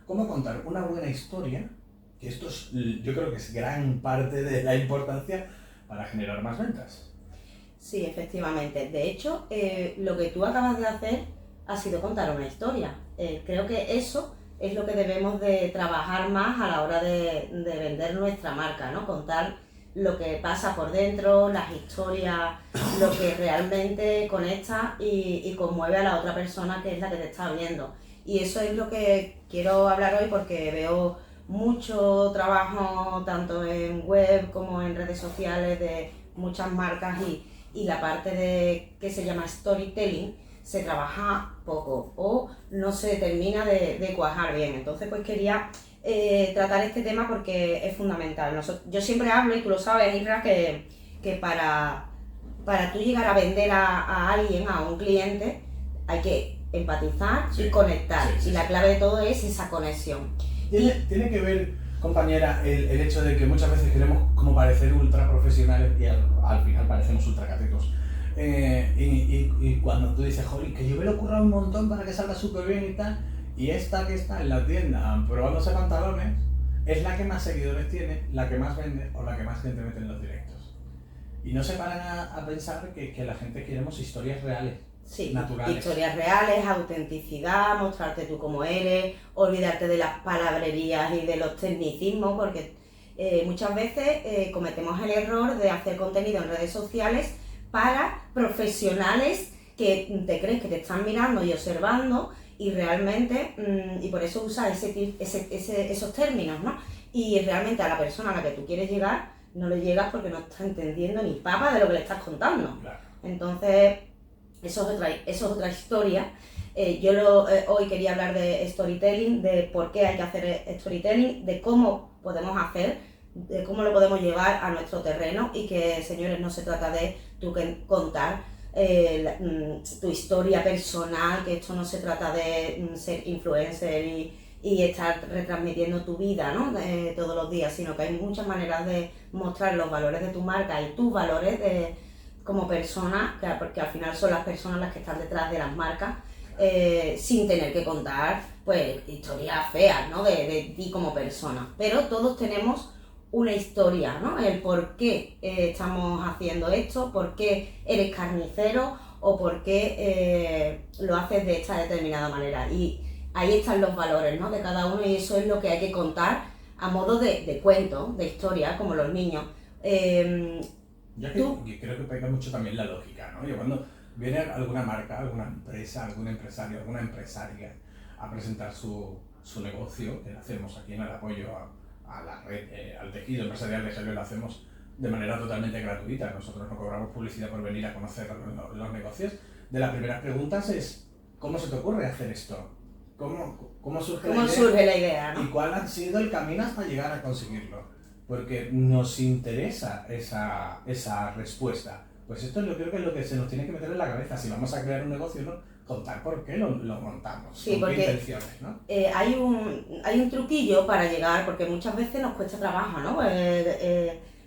cómo contar una buena historia, que esto es, yo creo que es gran parte de la importancia para generar más ventas. Sí, efectivamente. De hecho, lo que tú acabas de hacer ha sido contar una historia. Creo que eso es lo que debemos de trabajar más a la hora de vender nuestra marca, ¿no? Contar lo que pasa por dentro, las historias, lo que realmente conecta y conmueve a la otra persona que es la que te está viendo. Y eso es lo que quiero hablar hoy porque veo mucho trabajo tanto en web como en redes sociales de muchas marcas y la parte de que se llama storytelling se trabaja poco o no se termina de cuajar bien. Entonces pues quería tratar este tema porque es fundamental. Yo siempre hablo, y tú lo sabes, Isra, que para tú llegar a vender a alguien, a un cliente, hay que empatizar y conectar. Y la clave de todo es esa conexión. Tiene que ver, compañera, el hecho de que muchas veces queremos como parecer ultra profesionales y al final parecemos ultra catetos. Y cuando tú dices, joder, que yo me lo he currado un montón para que salga súper bien y tal, y esta que está en la tienda probándose pantalones, es la que más seguidores tiene, la que más vende o la que más gente mete en los directos. Y no se paran a pensar que la gente queremos historias reales. Sí, naturales. Historias reales, autenticidad, mostrarte tú como eres, olvidarte de las palabrerías y de los tecnicismos, porque muchas veces cometemos el error de hacer contenido en redes sociales para profesionales que te crees que te están mirando y observando y realmente, y por eso usas esos términos, ¿no? Y realmente a la persona a la que tú quieres llegar no le llegas porque no está entendiendo ni papa de lo que le estás contando. Claro. Entonces, eso es otra historia. Hoy quería hablar de storytelling, de por qué hay que hacer storytelling, de cómo podemos hacer, de cómo lo podemos llevar a nuestro terreno y que, señores, no se trata de tú contar tu historia personal, que esto no se trata de ser influencer y estar retransmitiendo tu vida, ¿no? Todos los días, sino que hay muchas maneras de mostrar los valores de tu marca y tus valores como persona, porque al final son las personas las que están detrás de las marcas, sin tener que contar pues historias feas, ¿no? de ti como persona. Pero todos tenemos una historia, ¿no? El por qué estamos haciendo esto, por qué eres carnicero o por qué lo haces de esta determinada manera. Y ahí están los valores, ¿no? De cada uno y eso es lo que hay que contar a modo de cuento, de historia, como los niños. Yo creo que pega mucho también la lógica, ¿no? Yo cuando viene alguna marca, alguna empresa, algún empresario, alguna empresaria a presentar su negocio, que lo hacemos aquí en el apoyo a la red, al tejido empresarial de Helio, lo hacemos de manera totalmente gratuita. Nosotros no cobramos publicidad por venir a conocer los negocios. De las primeras preguntas es, ¿cómo se te ocurre hacer esto? ¿Cómo surge la idea? ¿No? ¿Y cuál ha sido el camino hasta llegar a conseguirlo? Porque nos interesa esa respuesta. Pues esto yo creo que es lo que se nos tiene que meter en la cabeza. Si vamos a crear un negocio, ¿no? Contar por qué lo montamos, sí, con qué intenciones, ¿no? Hay un truquillo para llegar, porque muchas veces nos cuesta trabajo, ¿no?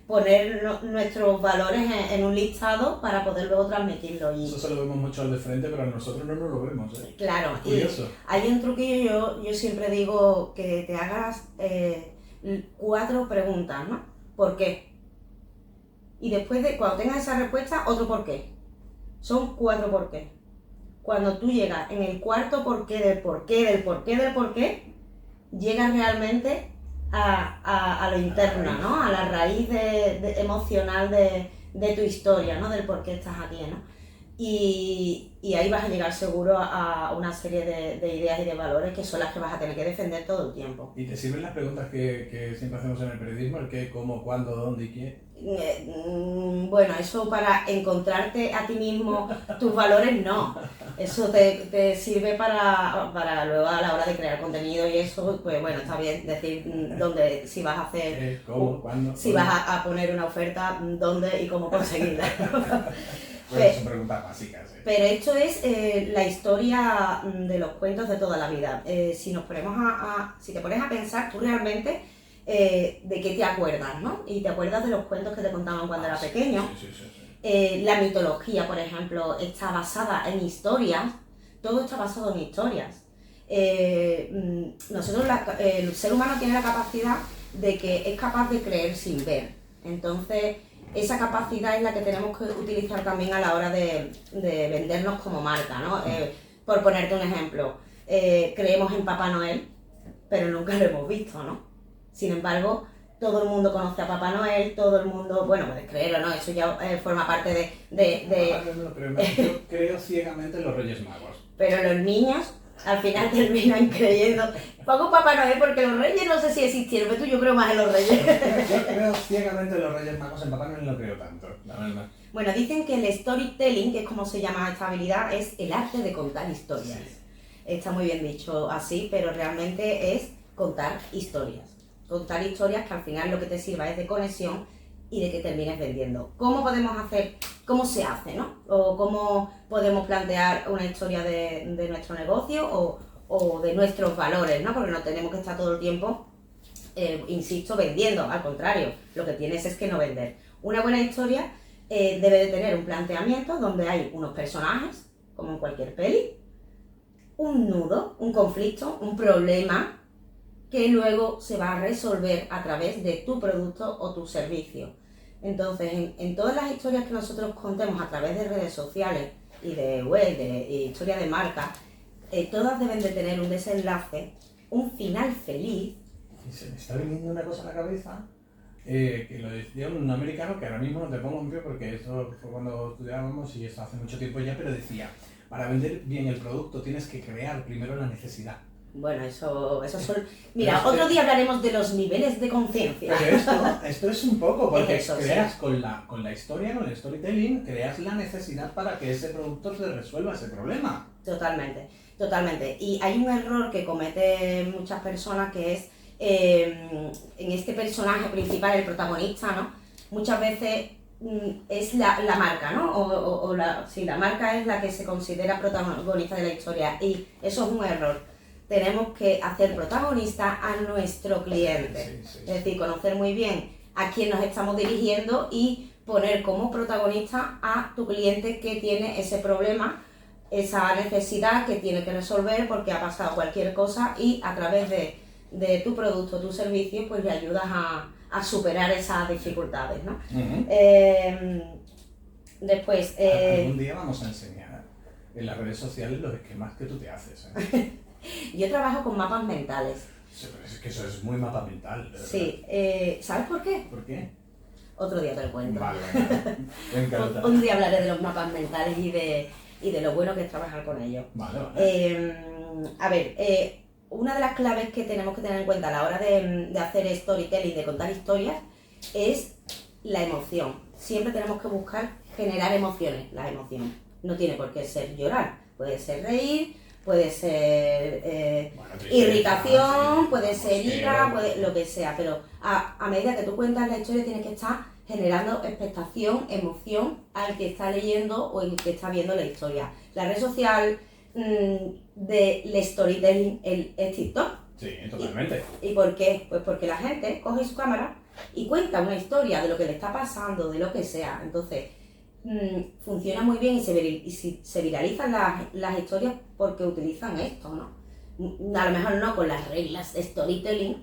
Poner nuestros valores en un listado para poder luego transmitirlo. Eso se lo vemos mucho al de frente, pero a nosotros no nos lo vemos, ¿eh? Claro, es curioso. Y hay un truquillo, yo siempre digo que te hagas 4 preguntas, ¿no? ¿Por qué? Y después cuando tengas esa respuesta, otro por qué. Son 4 por qué. Cuando tú llegas en el cuarto por qué, del por qué, del por qué, del por qué, llegas realmente a lo interno, ¿no? A la raíz emocional de tu historia, ¿no? Del por qué estás aquí, ¿no? Y ahí vas a llegar seguro a una serie de ideas y de valores que son las que vas a tener que defender todo el tiempo. ¿Y te sirven las preguntas que siempre hacemos en el periodismo? ¿El qué, cómo, cuándo, dónde y quién? Bueno, eso para encontrarte a ti mismo tus valores no. Eso te sirve para luego a la hora de crear contenido y eso, pues bueno, está bien decir dónde, si vas a hacer, ¿cómo, cuándo, si vas a poner una oferta, dónde y cómo conseguirla. Bueno, son preguntas básicas. Pero esto es la historia de los cuentos de toda la vida. Si te pones a pensar, tú realmente de qué te acuerdas, ¿no? Y te acuerdas de los cuentos que te contaban cuando eras pequeño. Sí. La mitología, por ejemplo, está basada en historias. Todo está basado en historias. nosotros, el ser humano tiene la capacidad de que es capaz de creer sin ver. Entonces, esa capacidad es la que tenemos que utilizar también a la hora de vendernos como marca, ¿no? Por ponerte un ejemplo, creemos en Papá Noel, pero nunca lo hemos visto, ¿no? Sin embargo, todo el mundo conoce a Papá Noel, todo el mundo, bueno, puedes creerlo, ¿no? Eso ya forma parte Yo creo ciegamente en los Reyes Magos. Pero los niños al final terminan creyendo, pongo Papá Noel porque los Reyes no sé si existieron, pero yo creo más en los Reyes. Yo creo ciegamente en los Reyes Magos, en Papá Noel no creo tanto, la verdad. Bueno, dicen que el storytelling, que es como se llama esta habilidad, es el arte de contar historias. Sí. Está muy bien dicho así, pero realmente es contar historias. Contar historias que al final lo que te sirva es de conexión y de que termines vendiendo. ¿Cómo podemos hacer, cómo se hace, ¿no? O cómo podemos plantear una historia de nuestro negocio o de nuestros valores, ¿no? Porque no tenemos que estar todo el tiempo, insisto, vendiendo. Al contrario, lo que tienes es que no vender. Una buena historia debe de tener un planteamiento donde hay unos personajes, como en cualquier peli, un nudo, un conflicto, un problema que luego se va a resolver a través de tu producto o tu servicio. Entonces, en todas las historias que nosotros contemos a través de redes sociales y de web, de historia de marca, todas deben de tener un desenlace, un final feliz. Y se me está viniendo una cosa a la cabeza, que lo decía un americano, que ahora mismo no te pongo en pie porque eso fue cuando estudiábamos y eso hace mucho tiempo ya, pero decía, para vender bien el producto tienes que crear primero la necesidad. Bueno, eso son... Mira, otro día hablaremos de los niveles de conciencia. Pero esto es un poco, porque eso, creas sí. con la historia, con el storytelling, creas la necesidad para que ese producto te resuelva ese problema. Totalmente, totalmente. Y hay un error que cometen muchas personas que es, en este personaje principal, el protagonista, ¿no? Muchas veces es la marca, ¿no? Sí, la marca es la que se considera protagonista de la historia y eso es un error. Tenemos que hacer protagonista a nuestro cliente, sí. Es decir, conocer muy bien a quién nos estamos dirigiendo y poner como protagonista a tu cliente que tiene ese problema, esa necesidad que tiene que resolver porque ha pasado cualquier cosa y a través de tu producto, tu servicio, pues le ayudas a superar esas dificultades, ¿no? Uh-huh. Después... Algún día vamos a enseñar en las redes sociales los esquemas que tú te haces, ¿eh? Yo trabajo con mapas mentales. Sí, pero es que eso es muy mapa mental, ¿verdad? Sí, ¿sabes por qué? ¿Por qué? Otro día te lo cuento. Vale, me encanta. Un día hablaré de los mapas mentales y de lo bueno que es trabajar con ellos. Vale. A ver, una de las claves que tenemos que tener en cuenta a la hora de hacer storytelling, de contar historias, es la emoción. Siempre tenemos que buscar generar emociones. Las emociones no tiene por qué ser llorar, puede ser reír, puede ser irritación, puede ser ira, lo que sea, pero a medida que tú cuentas la historia tienes que estar generando expectación, emoción al que está leyendo o el que está viendo la historia. La red social del storytelling es TikTok. Sí, totalmente. ¿Y por qué? Pues porque la gente coge su cámara y cuenta una historia de lo que le está pasando, de lo que sea. Entonces, funciona muy bien y se viralizan las historias porque utilizan esto, ¿no? A lo mejor no con las reglas de storytelling,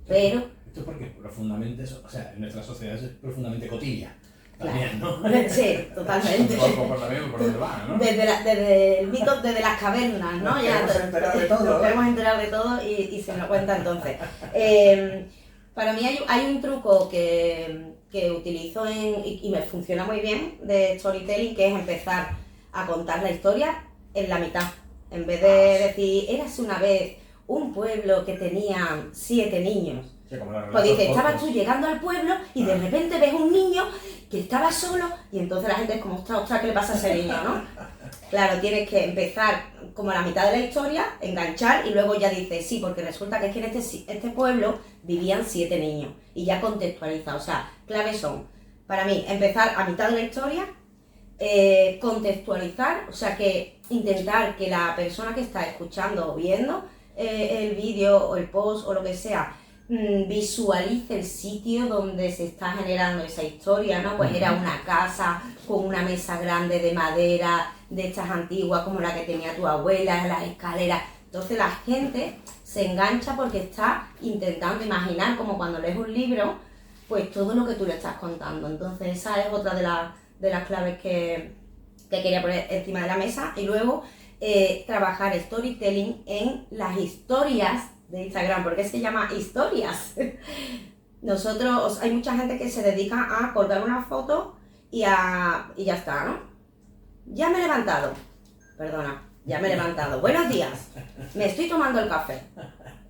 pero... Esto es porque profundamente, o sea, en nuestra sociedad es profundamente cotilla. También, claro. ¿no? Sí, totalmente. Por donde va, ¿no? Desde el mito, desde las cavernas, ¿no? Ya nos queremos enterar de todo y se nos cuenta entonces. Para mí hay un truco que utilizo y me funciona muy bien de storytelling, que es empezar a contar la historia en la mitad. En vez de decir, érase una vez un pueblo que tenía 7 niños. Sí, pues dice, estabas tú llegando al pueblo y de repente ves un niño que estaba solo y entonces la gente es como, ostras, ¿qué le pasa a ese niño, no? Claro, tienes que empezar como a la mitad de la historia, enganchar y luego ya dices, sí, porque resulta que es que en este pueblo vivían 7 niños y ya contextualiza. O sea, claves son, para mí, empezar a mitad de la historia, contextualizar, o sea, que intentar que la persona que está escuchando o viendo el vídeo o el post o lo que sea, visualice el sitio donde se está generando esa historia, ¿no? Pues era una casa con una mesa grande de madera, de estas antiguas como la que tenía tu abuela, las escaleras, Entonces la gente se engancha porque está intentando imaginar, como cuando lees un libro, pues todo lo que tú le estás contando. Entonces esa es otra de las claves que quería poner encima de la mesa. Y luego trabajar storytelling en las historias de Instagram. ¿Por qué se llama historias? Nosotros, hay mucha gente que se dedica a colgar una foto y ya está, ¿no? Ya me he levantado. Perdona, ya me he levantado. Buenos días. Me estoy tomando el café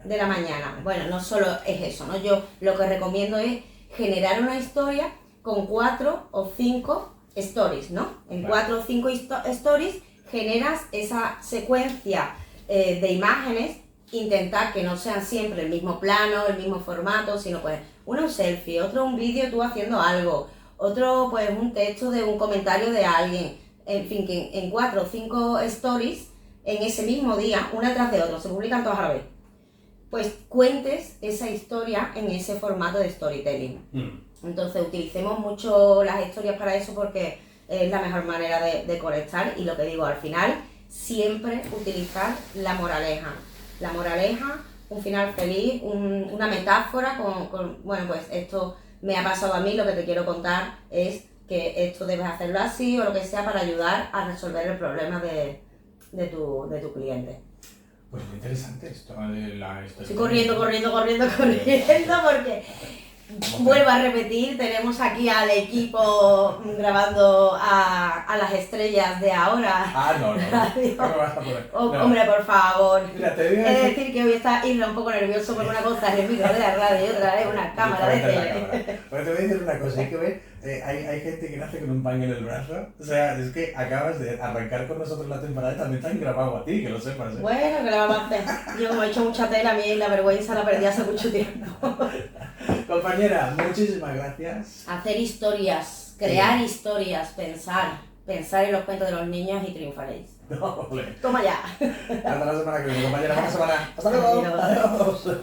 de la mañana. Bueno, no solo es eso, ¿no? Yo lo que recomiendo es generar una historia con 4 o 5 stories, ¿no? En 4 o 5 stories generas esa secuencia de imágenes, intentar que no sean siempre el mismo plano, el mismo formato, sino pues uno un selfie, otro un vídeo tú haciendo algo, otro pues un texto de un comentario de alguien, en fin, que en 4 o 5 stories en ese mismo día, una tras de otra, se publican todas a la vez, pues cuentes esa historia en ese formato de storytelling. Entonces utilicemos mucho las historias para eso porque es la mejor manera de conectar, y lo que digo, al final siempre utilizar la moraleja. La moraleja, un final feliz, una metáfora con, bueno, pues esto me ha pasado a mí, lo que te quiero contar es que esto debes hacerlo así o lo que sea para ayudar a resolver el problema de tu cliente. Pues muy interesante esto de la historia. Estoy corriendo porque vuelvo a repetir, tenemos aquí al equipo grabando a las estrellas de ahora. No me vas a poner. No. Hombre, por favor. Mira, te digo He de decir que hoy está Isla un poco nervioso porque una cosa es el micro de la radio y otra es una cámara de tele. Pero te voy a decir una cosa, hay que ver, hay gente que nace con un paño en el brazo, o sea, es que acabas de arrancar con nosotros la temporada y también te han grabado a ti, que lo sepas. Bueno, que le vamos a hacer. Yo como he hecho mucha tela, a mí la vergüenza la perdí hace mucho tiempo. Compañera, muchísimas gracias. Hacer historias, crear historias, pensar en los cuentos de los niños y triunfaréis. No, Toma ya. Hasta la semana que viene, compañera. Buena semana. Hasta luego. Adiós. Adiós.